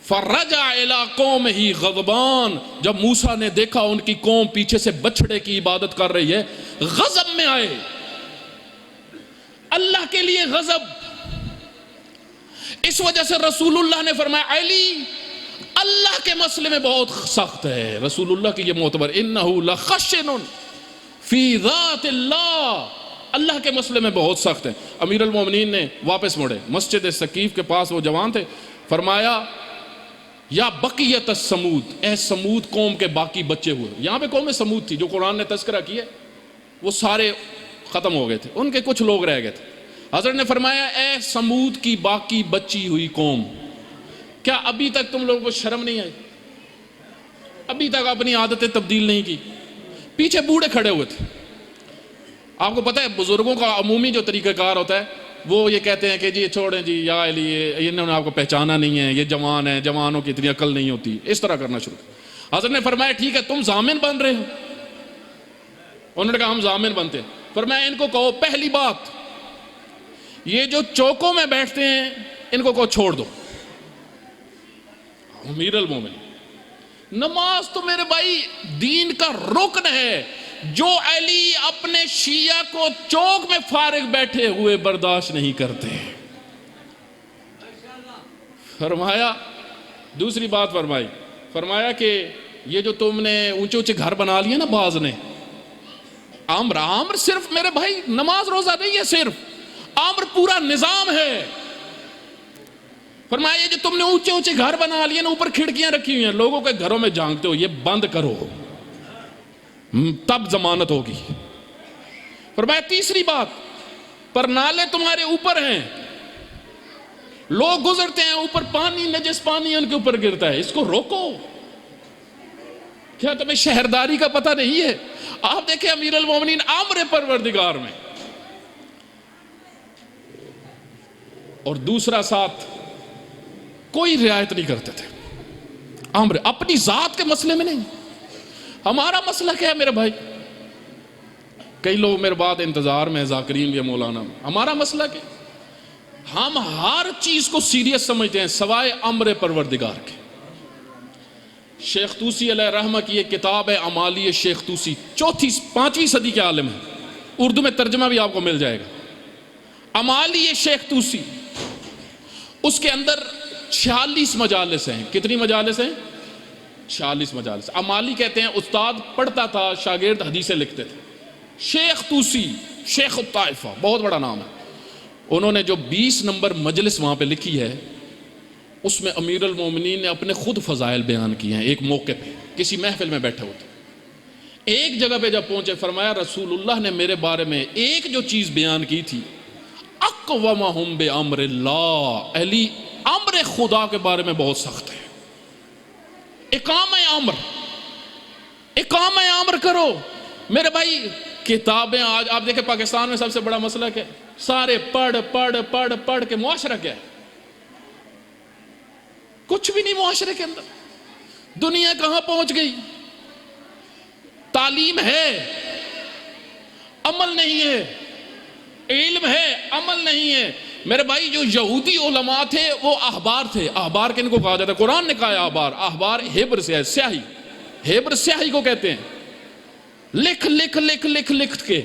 فرجع الی قومہ غضبان. جب موسیٰ نے دیکھا ان کی قوم پیچھے سے بچھڑے کی عبادت کر رہی ہے، غضب میں آئے. اللہ کے لیے غضب. اس وجہ سے رسول اللہ نے فرمایا علی اللہ کے مسئلے میں بہت سخت ہے. رسول اللہ کی یہ معتبر، انہ لخشن فی ذات اللہ، اللہ کے مسئلے میں بہت سخت ہے. امیر المومنین نے واپس مڑے، مسجد ثقیف کے پاس وہ جوان تھے، فرمایا یا بقیت السمود، اے سمود قوم کے باقی بچے ہوئے. یہاں پہ قوم سمود تھی جو قرآن نے تذکرہ کیا، وہ سارے ختم ہو گئے تھے، ان کے کچھ لوگ رہ گئے تھے. حضرت نے فرمایا اے سمود کی باقی بچی ہوئی قوم، کیا ابھی تک تم لوگوں کو شرم نہیں آئی؟ ابھی تک اپنی عادتیں تبدیل نہیں کی؟ پیچھے بوڑھے کھڑے ہوئے تھے. آپ کو پتہ ہے بزرگوں کا عمومی جو طریقہ کار ہوتا ہے، وہ یہ کہتے ہیں کہ جی چھوڑیں جی، یا علی انہوں نے آپ کو پہچانا نہیں ہے، یہ جوان ہیں، جوانوں کی اتنی عقل نہیں ہوتی، اس طرح کرنا شروع. حضرت نے فرمایا ٹھیک ہے تم ضامن بن رہے ہو. انہوں نے کہا ہم ضامن بنتے ہیں. فرمایا ان کو کہو پہلی بات، یہ جو چوکوں میں بیٹھتے ہیں ان کو کہو چھوڑ دو. امیر المومنین، نماز تو میرے بھائی دین کا رکن ہے. جو علی اپنے شیعہ کو چوک میں فارغ بیٹھے ہوئے برداشت نہیں کرتے. فرمایا دوسری بات فرمائی، فرمایا کہ یہ جو تم نے اونچے اونچے گھر بنا لیے نا بعض نے، عامر صرف میرے بھائی نماز روزہ نہیں ہے، صرف عامر پورا نظام ہے. فرمایا یہ جو تم نے اونچے اونچے گھر بنا لیے نا، اوپر کھڑکیاں رکھی ہوئی ہیں، لوگوں کے گھروں میں جھانکتے ہو، یہ بند کرو تب ضمانت ہوگی. فرمایا تیسری بات، پرنالے تمہارے اوپر ہیں، لوگ گزرتے ہیں اوپر پانی، نجس پانی ان کے اوپر گرتا ہے، اس کو روکو. کیا تمہیں شہرداری کا پتہ نہیں ہے؟ آپ دیکھیں امیر المومنین امر پروردگار میں. اور دوسرا ساتھ کوئی رعایت نہیں کرتے تھے. امر اپنی ذات کے مسئلے میں نہیں. ہمارا مسئلہ کیا ہے میرے بھائی؟ کئی لوگ میرے بات انتظار میں، ذاکرین یا مولانا، ہمارا مسئلہ کیا؟ ہم ہر چیز کو سیریس سمجھتے ہیں سوائے امر پروردگار کے. شیخ طوسی علیہ رحمہ کی ایک کتاب ہے امالی شیخ طوسی، 4ویں 5ویں صدی کے عالم ہے، اردو میں ترجمہ بھی آپ کو مل جائے گا. امالی شیخ طوسی، اس کے اندر 46 مجالس ہیں. کتنی مجالس ہیں؟ 46 مجالس. امالی کہتے ہیں استاد پڑھتا تھا، شاگرد حدیثیں لکھتے تھے. شیخ طوسی شیخ الطائفہ، بہت بڑا نام ہے. انہوں نے جو 20 نمبر مجلس وہاں پہ لکھی ہے، اس میں امیر المومنین نے اپنے خود فضائل بیان کیے ہیں. ایک موقع پہ کسی محفل میں بیٹھے ہوئے تھے، ایک جگہ پہ جب پہنچے فرمایا رسول اللہ نے میرے بارے میں ایک جو چیز بیان کی تھی، اقومہم بامر اللہ، علی امر خدا کے بارے میں بہت سخت ہے. اقامہ امر کرو. میرے بھائی کتابیں آج آپ دیکھیں پاکستان میں سب سے بڑا مسئلہ کیا ہے؟ سارے پڑھ کے معاشرہ کیا ہے؟ کچھ بھی نہیں معاشرے کے اندر. دنیا کہاں پہنچ گئی؟ تعلیم ہے، عمل نہیں ہے، علم ہے، عمل نہیں ہے. میرے بھائی جو یہودی علماء تھے وہ احبار تھے. احبار کن کو کہا جاتا ہے؟ قرآن نے کہا ہے احبار. احبار ہیبر سے ہے، سیاہی. ہیبر سیاہی کو کہتے ہیں. لکھ لکھ لکھ لکھ لکھ کے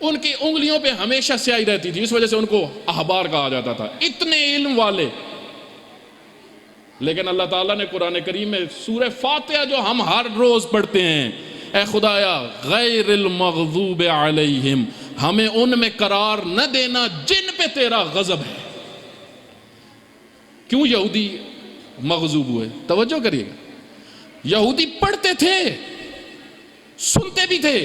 ان کی انگلیوں پہ ہمیشہ سیاہی رہتی تھی، اس وجہ سے ان کو احبار کہا جاتا تھا. اتنے علم والے. لیکن اللہ تعالیٰ نے قرآن کریم میں سورہ فاتحہ جو ہم ہر روز پڑھتے ہیں، اے خدایا غیر المغضوب علیہم، ہمیں ان میں قرار نہ دینا جن پہ تیرا غضب ہے. کیوں یہودی مغضوب ہوئے؟ توجہ کریے گا. یہودی پڑھتے تھے، سنتے بھی تھے،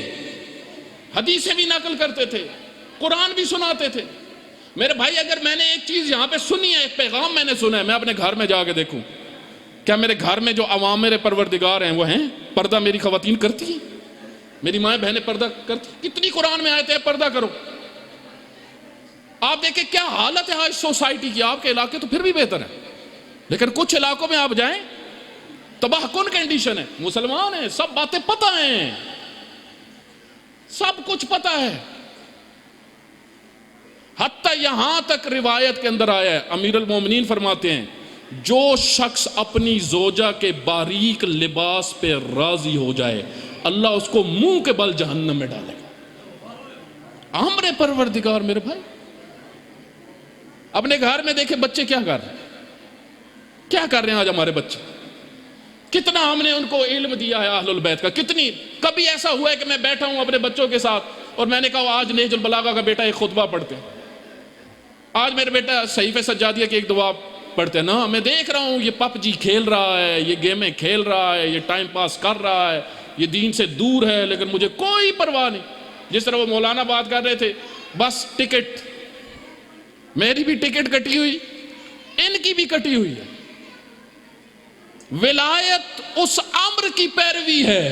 حدیثیں بھی نقل کرتے تھے، قرآن بھی سناتے تھے. میرے بھائی اگر میں نے ایک چیز یہاں پہ سنی ہے، ایک پیغام میں نے سنا ہے، میں اپنے گھر میں جا کے دیکھوں کیا میرے گھر میں جو اوامر پروردگار ہیں وہ ہیں؟ پردہ میری خواتین کرتی ہیں، میری مائیں بہنیں پردہ کرتی. کتنی قرآن میں آیتیں ہیں پردہ کرو. آپ دیکھیں کیا حالت ہے آج سوسائٹی کی. آپ کے علاقے تو پھر بھی بہتر ہے، لیکن کچھ علاقوں میں آپ جائیں تباہ کن کنڈیشن ہے. مسلمان ہیں، سب باتیں پتہ ہیں، سب کچھ پتہ ہے. حتیٰ یہاں تک روایت کے اندر آیا ہے، امیر المومنین فرماتے ہیں جو شخص اپنی زوجہ کے باریک لباس پہ راضی ہو جائے اللہ اس کو منہ کے بل جہنم میں ڈالے گا. امر پروردگار. میرے بھائی اپنے گھر میں دیکھیں بچے کیا کر رہے ہیں، کیا کر رہے ہیں آج ہمارے بچے. کتنا ہم نے ان کو علم دیا ہے اہل البیت کا. کبھی ایسا ہوا ہے کہ میں بیٹھا ہوں اپنے بچوں کے ساتھ اور میں نے کہا آج نہج البلاغہ کا بیٹا ایک خطبہ پڑھتے ہیں، آج میرے بیٹا صحیفہ سجادیہ کی ایک دعا پڑھتے ہیں. نا میں دیکھ رہا ہوں یہ پب جی کھیل رہا ہے، یہ گیمیں کھیل رہا ہے، یہ ٹائم پاس کر رہا ہے، یہ دین سے دور ہے، لیکن مجھے کوئی پرواہ نہیں. جس طرح وہ مولانا بات کر رہے تھے، بس ٹکٹ، میری بھی ٹکٹ کٹی ہوئی، ان کی بھی کٹی ہوئی ہے. ولایت اس امر کی پیروی ہے،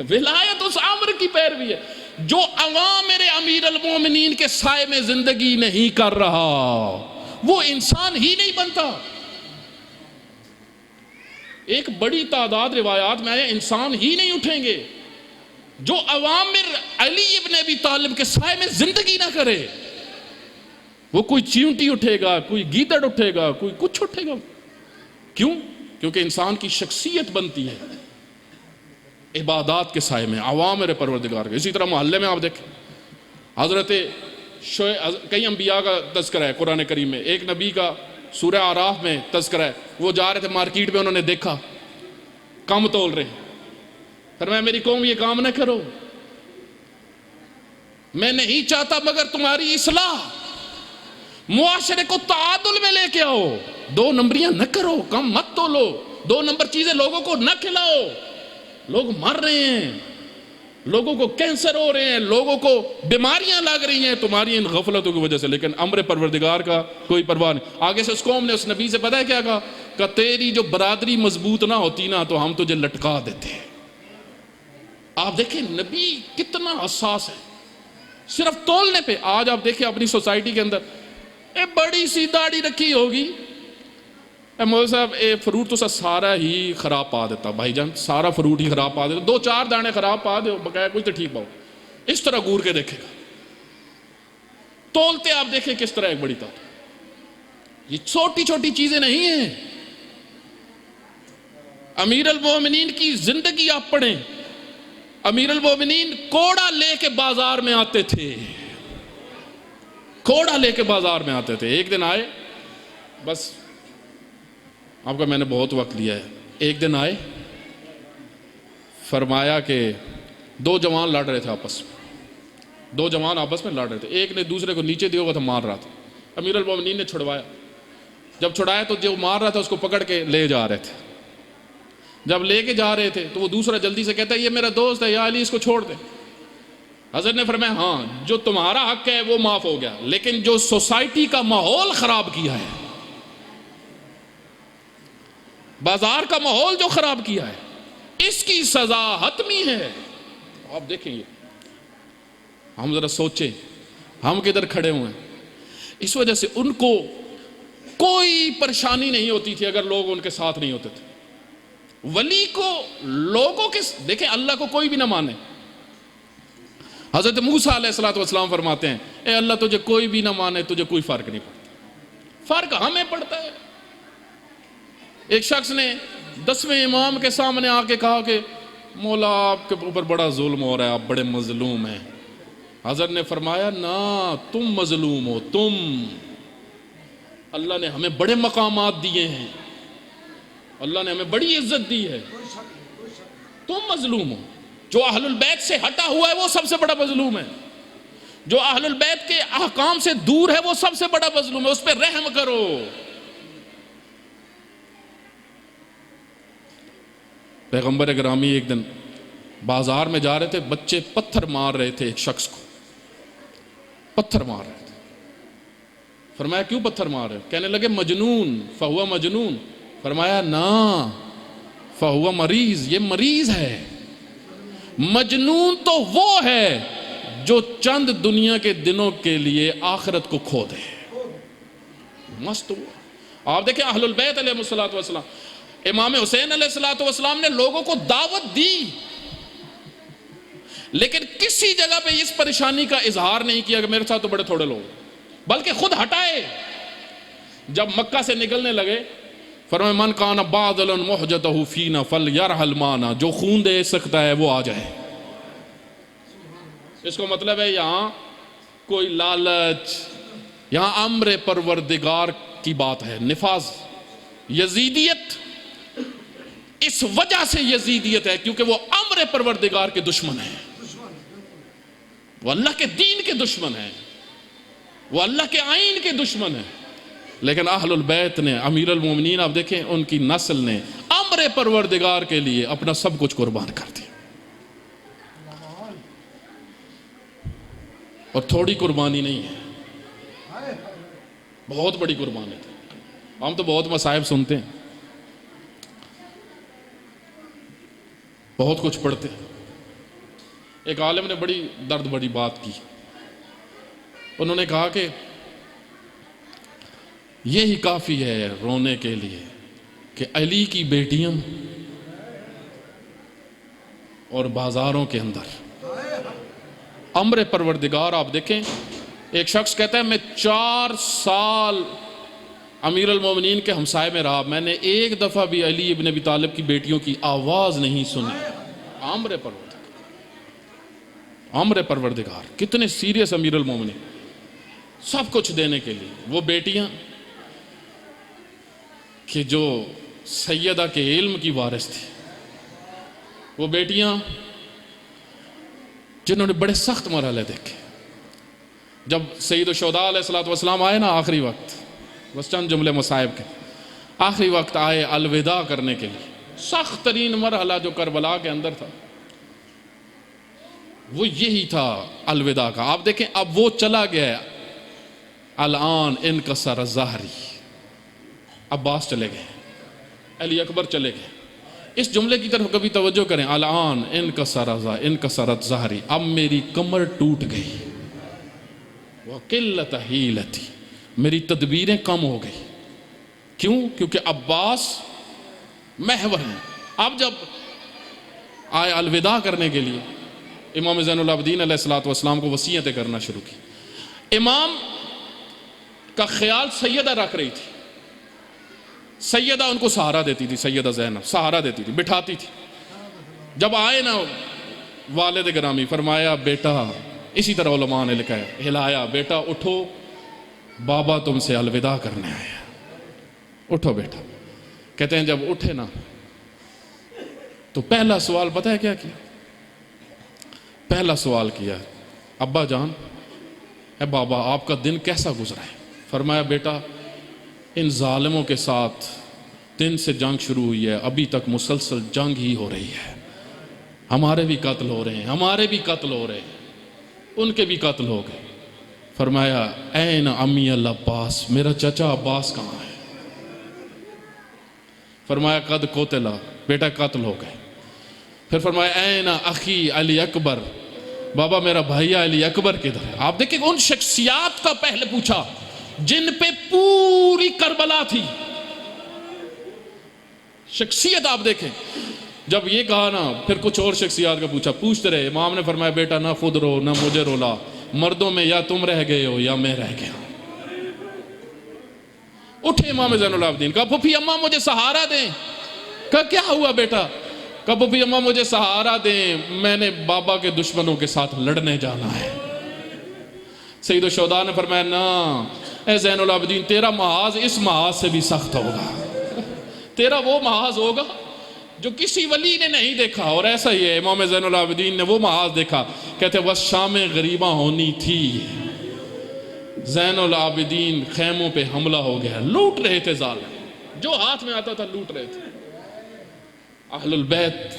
ولایت اس امر کی پیروی ہے جو اوامر امیر المومنین کے سائے میں زندگی نہیں کر رہا وہ انسان ہی نہیں بنتا. ایک بڑی تعداد روایات میں آیا انسان ہی نہیں اٹھیں گے جو اوامر علی ابن ابی طالب کے سائے میں زندگی نہ کرے. وہ کوئی چیونٹی اٹھے گا، کوئی گیدڑ اٹھے گا، کوئی کچھ اٹھے گا. کیوں؟ کیونکہ انسان کی شخصیت بنتی ہے عبادات کے سائے میں، اوامر پروردگار کے. اسی طرح محلے میں آپ دیکھیں حضرت کئی انبیاء کا تذکرہ ہے قرآن کریم میں. ایک نبی کا سورہ اعراف میں تذکرہ ہے. وہ جا رہے تھے مارکیٹ میں، انہوں نے دیکھا کم تول رہے ہیں. فرمایا میری قوم یہ کام نہ کرو، میں نہیں چاہتا مگر تمہاری اصلاح. معاشرے کو تعادل میں لے کے آؤ، دو نمبریاں نہ کرو، کم مت تولو، دو نمبر چیزیں لوگوں کو نہ کھلاؤ. لوگ مر رہے ہیں، لوگوں کو کینسر ہو رہے ہیں، لوگوں کو بیماریاں لگ رہی ہیں تمہاری ان غفلتوں کی وجہ سے، لیکن امر پروردگار کا کوئی پرواہ نہیں. آگے سے اس قوم نے اس نبی سے پتہ ہے کیا کہا؟ کہ تیری جو برادری مضبوط نہ ہوتی نا تو ہم تجھے لٹکا دیتے. آپ دیکھیں نبی کتنا حساس ہے صرف تولنے پہ. آج آپ دیکھیں اپنی سوسائٹی کے اندر بڑی سی داڑھی رکھی ہوگی، مول صاحب فروٹ تو سارا ہی خراب پا دیتا، بھائی جان سارا فروٹ ہی خراب پا دیتا، 2-4 دانے خراب پا دے بقایا کچھ تو ٹھیک پاؤ. اس طرح گور کے دیکھے گا. تولتے آپ دیکھیں کس طرح ایک بڑی تعداد. یہ چھوٹی چھوٹی چیزیں نہیں ہیں. امیر المومنین کی زندگی آپ پڑھیں. امیر المومنین کوڑا لے کے بازار میں آتے تھے، کوڑا لے کے بازار میں آتے تھے. ایک دن آئے، بس آپ کا میں نے بہت وقت لیا ہے. ایک دن آئے، فرمایا کہ 2 جوان لڑ رہے تھے آپس میں، 2 جوان آپس میں لڑ رہے تھے. ایک نے دوسرے کو نیچے دیا ہوا تھا، مار رہا تھا. امیر المومنین نے چھڑوایا. جب چھڑایا تو جو مار رہا تھا اس کو پکڑ کے لے جا رہے تھے. جب لے کے جا رہے تھے تو وہ دوسرا جلدی سے کہتا ہے یہ میرا دوست ہے، یا علی اس کو چھوڑ دے. حضرت نے فرمایا ہاں جو تمہارا حق ہے وہ معاف ہو گیا، لیکن جو سوسائٹی کا ماحول خراب کیا ہے، بازار کا ماحول جو خراب کیا ہے، اس کی سزا حتمی ہے. آپ دیکھیں یہ ہم ذرا سوچیں ہم کدھر کھڑے ہوئے ہیں. اس وجہ سے ان کو کوئی پریشانی نہیں ہوتی تھی اگر لوگ ان کے ساتھ نہیں ہوتے تھے. ولی کو لوگوں کے دیکھیں اللہ کو کوئی بھی نہ مانے. حضرت موسیٰ علیہ السلام فرماتے ہیں اے اللہ تجھے کوئی بھی نہ مانے تجھے کوئی فرق نہیں پڑتا. فرق ہمیں پڑتا ہے. ایک شخص نے 10ویں امام کے سامنے آ کے کہا کہ مولا آپ کے اوپر بڑا ظلم ہو رہا ہے، آپ بڑے مظلوم ہیں. حضرت نے فرمایا نہ تم مظلوم ہو، تم. اللہ نے ہمیں بڑے مقامات دیے ہیں، اللہ نے ہمیں بڑی عزت دی ہے، تم مظلوم ہو. جو اہل البیت سے ہٹا ہوا ہے وہ سب سے بڑا مظلوم ہے. جو اہل البیت کے احکام سے دور ہے وہ سب سے بڑا مظلوم ہے. اس پہ رحم کرو. پیغمبر گرامی ایک دن بازار میں جا رہے تھے، بچے پتھر مار رہے تھے ایک شخص کو، پتھر مار رہے تھے. فرمایا کیوں پتھر مار رہے؟ کہنے لگے مجنون، فہو مجنون. فرمایا نا فہو مریض، یہ مریض ہے. مجنون تو وہ ہے جو چند دنیا کے دنوں کے لیے آخرت کو کھو دے. مست ہوا. آپ دیکھیں اہل البیت علیہ السلام، امام حسین علیہ السلام نے لوگوں کو دعوت دی، لیکن کسی جگہ پہ اس پریشانی کا اظہار نہیں کیا کہ میرے ساتھ تو بڑے تھوڑے لوگ، بلکہ خود ہٹائے. جب مکہ سے نکلنے لگے فرمایا من کان باذلا محجتہ فینا فلیرحل معنا، جو خون دے سکتا ہے وہ آ جائے. اس کو مطلب ہے یہاں کوئی لالچ، یہاں امر پروردگار کی بات ہے. نفاذ یزیدیت اس وجہ سے یزیدیت ہے کیونکہ وہ امر پروردگار کے دشمن ہیں، وہ اللہ کے دین کے دشمن ہیں، وہ اللہ کے آئین کے دشمن ہیں. لیکن اہل البیت نے، امیر المومنین آپ دیکھیں ان کی نسل نے امر پروردگار کے لیے اپنا سب کچھ قربان کر دیا. اور تھوڑی قربانی نہیں ہے، بہت بڑی قربانی تھی. ہم تو بہت مصائب سنتے ہیں، بہت کچھ پڑھتے ہیں. ایک عالم نے بڑی درد بڑی بات کی. انہوں نے کہا کہ یہی کافی ہے رونے کے لیے کہ علی کی بیٹیاں اور بازاروں کے اندر امر پروردگار. آپ دیکھیں ایک شخص کہتا ہے میں 4 سال امیر المومنین کے ہمسائے میں رہا، میں نے ایک دفعہ بھی علی ابن ابی طالب کی بیٹیوں کی آواز نہیں سنی. امر پروردگار، امر پروردگار کتنے سیریس امیر المومنین، سب کچھ دینے کے لیے. وہ بیٹیاں کہ جو سیدہ کے علم کی وارث تھی، وہ بیٹیاں جنہوں نے بڑے سخت مرحلے دیکھے. جب سید الشہداء علیہ السلام آئے نا آخری وقت، بس چند جملے مصائب کے، آخری وقت آئے الوداع کرنے کے لیے، سخت ترین مرحلہ جو کربلا کے اندر تھا وہ یہی تھا الوداع کا. آپ دیکھیں اب وہ چلا گیا، الان انکسر ظہری، عباس چلے گئے، علی اکبر چلے گئے. اس جملے کی طرف کبھی توجہ کریں، الان انکسرت ظہری، اب میری کمر ٹوٹ گئی، وقلت حیلتی، میری تدبیریں کم ہو گئی. کیوں؟ کیونکہ عباس محور ہیں. اب جب آئے الوداع کرنے کے لیے، امام زین العابدین علیہ السلام کو وصیتیں کرنا شروع کی. امام کا خیال سیدہ رکھ رہی تھی، سیدہ ان کو سہارا دیتی تھی، سیدہ زینب سہارا دیتی تھی، بٹھاتی تھی. جب آئے نا والد گرامی، فرمایا بیٹا، اسی طرح علماء نے لکھا ہے، ہلایا، بیٹا اٹھو، بابا تم سے الوداع کرنے آیا، اٹھو بیٹا. کہتے ہیں جب اٹھے نا تو پہلا سوال پتہ ہے کیا کیا؟ پہلا سوال کیا، ابا جان، اے بابا آپ کا دن کیسا گزرا ہے؟ فرمایا بیٹا ان ظالموں کے ساتھ دن سے جنگ شروع ہوئی ہے، ابھی تک مسلسل جنگ ہی ہو رہی ہے، ہمارے بھی قتل ہو رہے ہیں، ہمارے بھی قتل ہو رہے ہیں، ان کے بھی قتل ہو گئے. فرمایا این امی العباس، میرا چچا عباس کہاں ہے؟ فرمایا قد قتلا، بیٹا قتل ہو گئے. پھر فرمایا این اخی علی اکبر، بابا میرا بھائی علی اکبر کدھر ہے؟ آپ دیکھیں ان شخصیات کا پہلے پوچھا جن پہ پوری کربلا تھی. شخصیت آپ دیکھیں. جب یہ کہا نا پھر کچھ اور شخصیات کا پوچھا, پوچھتے رہے. امام نے فرمایا بیٹا نہ خود رو نہ مجھے رولا, مردوں میں یا تم رہ گئے ہو یا میں رہ گیا. اٹھے امام زین العابدین, کہا پھوپھی اماں مجھے سہارا دیں. کہا کیا ہوا بیٹا؟ کہا پھوپھی اماں مجھے سہارا دیں, میں نے بابا کے دشمنوں کے ساتھ لڑنے جانا ہے. سید الشہداء نے فرمایا نا اے زین العابدین, تیرا محاذ اس محاذ سے بھی سخت ہوگا. تیرا وہ محاذ ہوگا جو کسی ولی نے نہیں دیکھا. اور ایسا ہی ہے, امام زین العابدین نے وہ محاذ دیکھا. کہتے بس شام غریبہ ہونی تھی, زین العابدین خیموں پہ حملہ ہو گیا. لوٹ رہے تھے ظالم, جو ہاتھ میں آتا تھا لوٹ رہے تھے. اہل البیت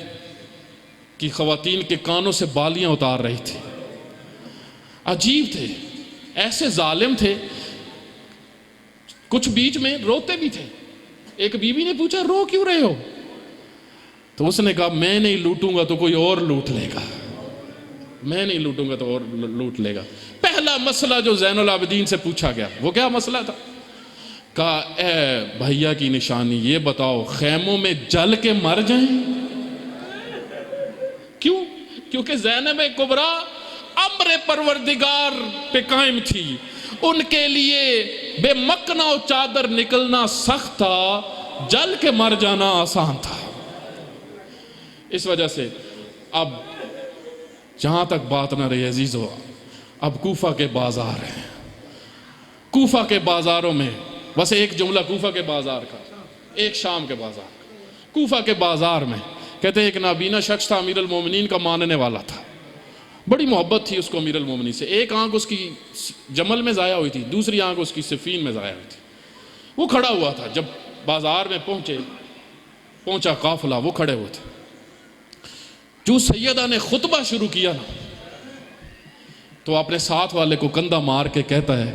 کی خواتین کے کانوں سے بالیاں اتار رہی تھی. عجیب تھے, ایسے ظالم تھے. کچھ بیچ میں روتے بھی تھے. ایک بی بی نے پوچھا رو کیوں رہے ہو؟ تو اس نے کہا میں نہیں لوٹوں گا تو کوئی اور لوٹ لے گا, میں نہیں لوٹوں گا تو اور لوٹ لے گا. پہلا مسئلہ جو زین العابدین سے پوچھا گیا وہ کیا مسئلہ تھا؟ کہا اے بھیا کی نشانی یہ بتاؤ, خیموں میں جل کے مر جائیں؟ کیوں؟ کیونکہ زینب کبریٰ امر پروردگار پہ قائم تھی. ان کے لیے بے مکنا و چادر نکلنا سخت تھا, جل کے مر جانا آسان تھا. اس وجہ سے اب جہاں تک بات نہ رہی عزیزو, اب کوفہ کے بازار ہیں. کوفہ کے بازاروں میں بس ایک جملہ کوفہ کے بازار کا, ایک شام کے بازار کا. کوفہ کے بازار میں کہتے ہیں ایک نابینا شخص تھا, امیر المومنین کا ماننے والا تھا. بڑی محبت تھی اس کو امیر المومنین سے. ایک آنکھ اس کی جمل میں ضائع ہوئی تھی, دوسری آنکھ اس کی صفین میں ضائع ہوئی تھی. وہ کھڑا ہوا تھا. جب بازار میں پہنچا قافلہ, وہ کھڑے ہوئے تھے. جو سیدہ نے خطبہ شروع کیا نا تو اپنے ساتھ والے کو کندھا مار کے کہتا ہے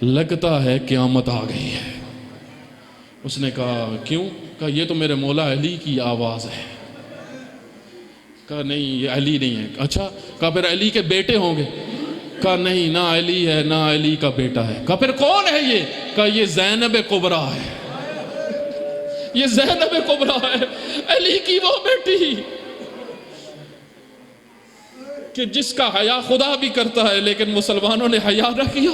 لگتا ہے قیامت آ گئی ہے. اس نے کہا کیوں؟ کہا یہ تو میرے مولا علی کی آواز ہے. کہا نہیں یہ علی نہیں ہے. اچھا, کہا پھر علی کے بیٹے ہوں گے؟ کہا نہیں, نہ علی ہے نہ علی کا بیٹا ہے. کہا پھر کون ہے یہ؟ کہا یہ زینب کبریٰ ہے, یہ زینب کبریٰ ہے, علی کی وہ بیٹی کہ جس کا حیا خدا بھی کرتا ہے لیکن مسلمانوں نے حیا نہ کیا.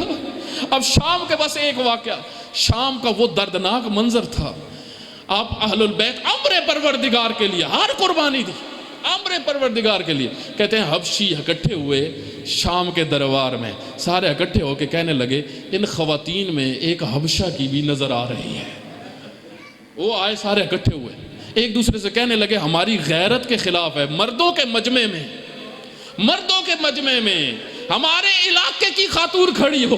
اب شام کے بس ایک واقعہ, شام کا وہ دردناک منظر تھا. آپ اہل البیت امر پروردگار کے لیے ہر قربانی دی, امر پروردگار کے لیے. کہتے ہیں حبشی اکٹھے ہوئے شام کے دربار میں, سارے اکٹھے ہو کے کہنے لگے ان خواتین میں ایک حبشہ کی بھی نظر آ رہی ہے. وہ آئے سارے اکٹھے ہوئے, ایک دوسرے سے کہنے لگے ہماری غیرت کے خلاف ہے. مردوں کے مجمع میں ہمارے علاقے کی خاتون کھڑی ہو,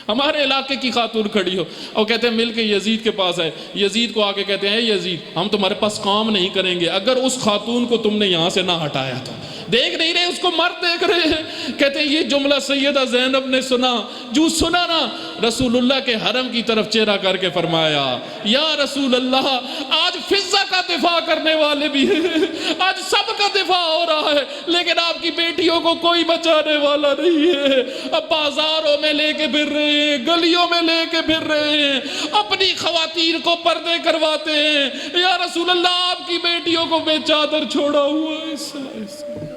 ہمارے علاقے کی خاتون کھڑی ہو. اور کہتے ہیں مل کے یزید کے پاس ہے. یزید کو آ کے کہتے ہیں یزید ہم تمہارے پاس کام نہیں کریں گے اگر اس خاتون کو تم نے یہاں سے نہ ہٹایا تو. دیکھ نہیں رہے اس کو, مرد دیکھ رہے ہیں. کہتے ہیں یہ جملہ سیدہ زینب نے سنا. جو سنا نا رسول اللہ کے حرم کی طرف چہرہ کر کے فرمایا یا رسول اللہ آج فضہ کا دفاع کرنے والے بھی ہیں, آج سب کا دفاع ہو رہا ہے لیکن آپ کی بیٹیوں کو کوئی بچانے والا نہیں ہے. اب بازاروں میں لے کے پھر رہے ہیں, گلیوں میں لے کے پھر رہے ہیں, اپنی خواتین کو پردے کرواتے ہیں. یا رسول اللہ آپ کی بیٹیوں کو بے چادر چھوڑا ہوا ہے.